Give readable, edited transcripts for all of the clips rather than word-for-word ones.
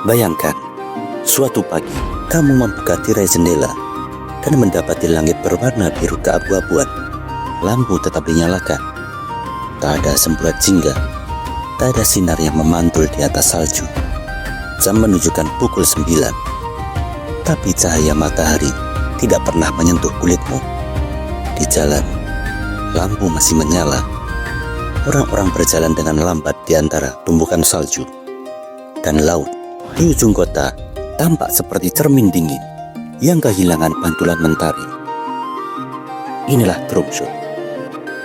Bayangkan, suatu pagi kamu membuka tirai jendela dan mendapati langit berwarna biru keabu-abuan. Lampu tetap dinyalakan. Tak ada semburat jingga, tak ada sinar yang memantul di atas salju. Jam menunjukkan pukul 9. Tapi cahaya matahari tidak pernah menyentuh kulitmu. Di jalan, lampu masih menyala. Orang-orang berjalan dengan lambat di antara tumbukan salju. Dan laut di ujung kota tampak seperti cermin dingin yang kehilangan pantulan mentari. Inilah Tromsø,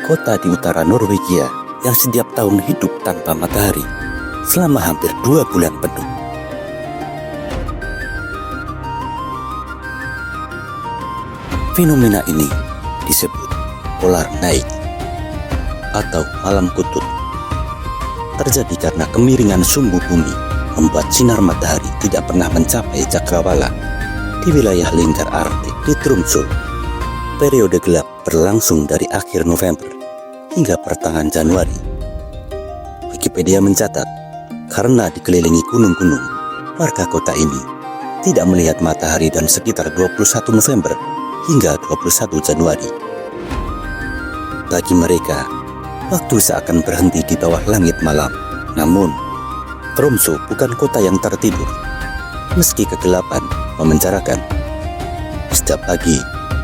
kota di utara Norwegia yang setiap tahun hidup tanpa matahari selama hampir 2 bulan penuh. Fenomena ini disebut polar night atau malam kutub. Terjadi karena kemiringan sumbu bumi membuat sinar matahari tidak pernah mencapai cakrawala di wilayah lingkar Arktik di Tromsø. Periode gelap berlangsung dari akhir November hingga pertengahan Januari. Wikipedia mencatat, karena dikelilingi gunung-gunung, warga kota ini tidak melihat matahari dan sekitar 21 November hingga 21 Januari. Bagi mereka, waktu seakan berhenti di bawah langit malam. Namun, Tromsø bukan kota yang tertidur. Meski kegelapan memenjarakan, setiap pagi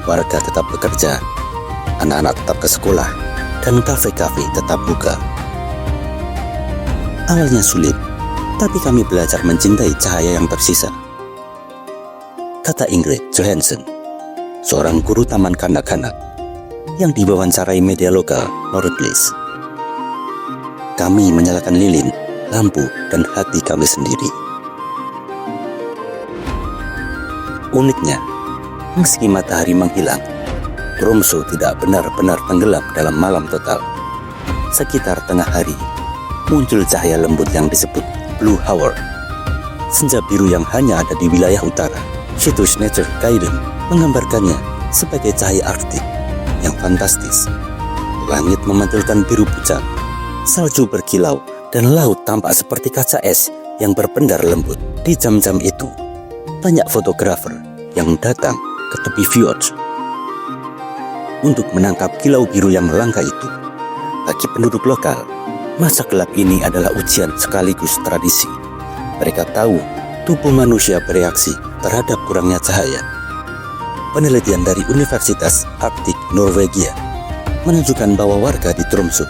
warga tetap bekerja, anak-anak tetap ke sekolah, dan kafe-kafe tetap buka. Awalnya sulit, tapi kami belajar mencintai cahaya yang tersisa, kata Ingrid Johansen, seorang guru taman kanak-kanak yang diwawancarai media lokal Nordlys. Kami menyalakan lilin, lampu, dan hati kami sendiri. Uniknya, meski matahari menghilang, Tromsø tidak benar-benar tenggelam dalam malam total. Sekitar tengah hari, muncul cahaya lembut yang disebut blue hour, senja biru yang hanya ada di wilayah utara. Situs Nature Guiden menggambarkannya sebagai cahaya Arktik yang fantastis. Langit memantulkan biru pucat, salju berkilau, dan laut tampak seperti kaca es yang berpendar lembut. Di jam-jam itu, banyak fotografer yang datang ke tepi fjord untuk menangkap kilau biru yang langka itu. Bagi penduduk lokal, masa gelap ini adalah ujian sekaligus tradisi. Mereka tahu tubuh manusia bereaksi terhadap kurangnya cahaya. Penelitian dari Universitas Arktik Norwegia menunjukkan bahwa warga di Tromsø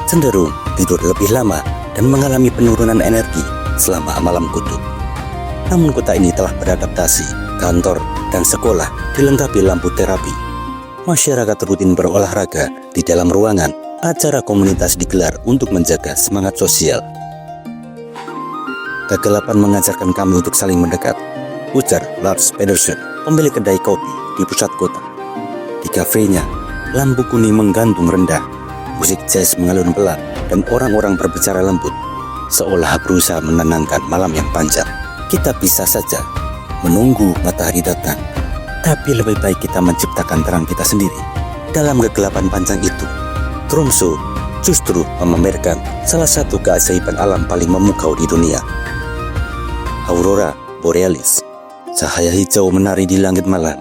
cenderung tidur lebih lama dan mengalami penurunan energi selama malam kutub. Namun kota ini telah beradaptasi, kantor dan sekolah dilengkapi lampu terapi. Masyarakat rutin berolahraga di dalam ruangan, acara komunitas digelar untuk menjaga semangat sosial. Kegelapan mengajarkan kami untuk saling mendekat, ujar Lars Pedersen, pemilik kedai kopi di pusat kota. Di kafenya, lampu kuning menggantung rendah, musik jazz mengalun pelan, dan orang-orang berbicara lembut, seolah berusaha menenangkan malam yang panjang. Kita bisa saja menunggu matahari datang, tapi lebih baik kita menciptakan terang kita sendiri. Dalam kegelapan panjang itu, Tromsø justru memamerkan salah satu keajaiban alam paling memukau di dunia. Aurora Borealis, cahaya hijau menari di langit malam,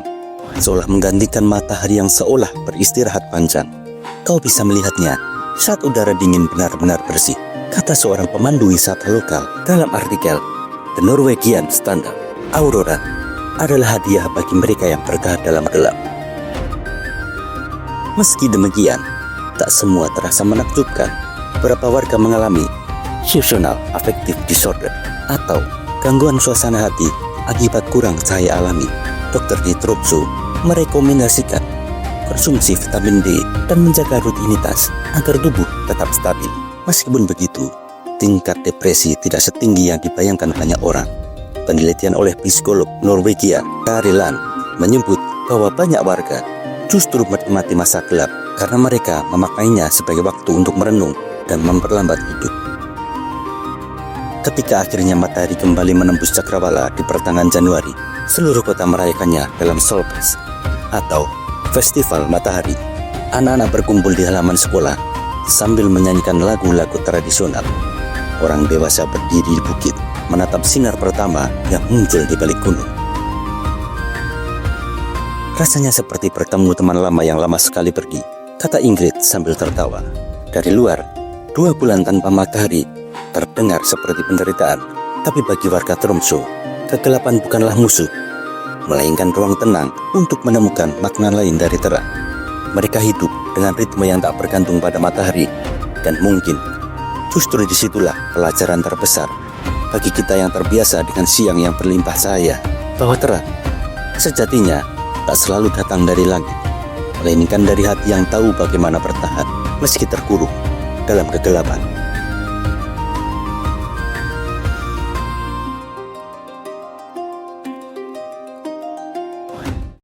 seolah menggantikan matahari yang seolah beristirahat panjang. Kau bisa melihatnya saat udara dingin benar-benar bersih, kata seorang pemandu wisata lokal dalam artikel The Norwegian Standard. Aurora adalah hadiah bagi mereka yang bertahan dalam gelap. Meski demikian, tak semua terasa menakjubkan. Beberapa warga mengalami seasonal affective disorder atau gangguan suasana hati akibat kurang cahaya alami. Dokter di Tromsø merekomendasikan konsumsi vitamin D dan menjaga rutinitas agar tubuh tetap stabil. Meskipun begitu, tingkat depresi tidak setinggi yang dibayangkan banyak orang. Penelitian oleh psikolog Norwegia Kari Land menyebut bahwa banyak warga justru menikmati masa gelap karena mereka memakainya sebagai waktu untuk merenung dan memperlambat hidup. Ketika akhirnya matahari kembali menembus cakrawala di pertengahan Januari, seluruh kota merayakannya dalam Solfest atau Festival Matahari. Anak-anak berkumpul di halaman sekolah sambil menyanyikan lagu-lagu tradisional. Orang dewasa berdiri di bukit menatap sinar pertama yang muncul di balik gunung. Rasanya seperti bertemu teman lama yang lama sekali pergi, kata Ingrid sambil tertawa. Dari luar, 2 bulan tanpa matahari terdengar seperti penderitaan. Tapi bagi warga Tromso, kegelapan bukanlah musuh, melainkan ruang tenang untuk menemukan makna lain dari terang. Mereka hidup dengan ritme yang tak bergantung pada matahari, dan mungkin justru disitulah pelajaran terbesar bagi kita yang terbiasa dengan siang yang berlimpah cahaya, bahwa terang sejatinya tak selalu datang dari langit, melainkan dari hati yang tahu bagaimana bertahan meski terkurung dalam kegelapan.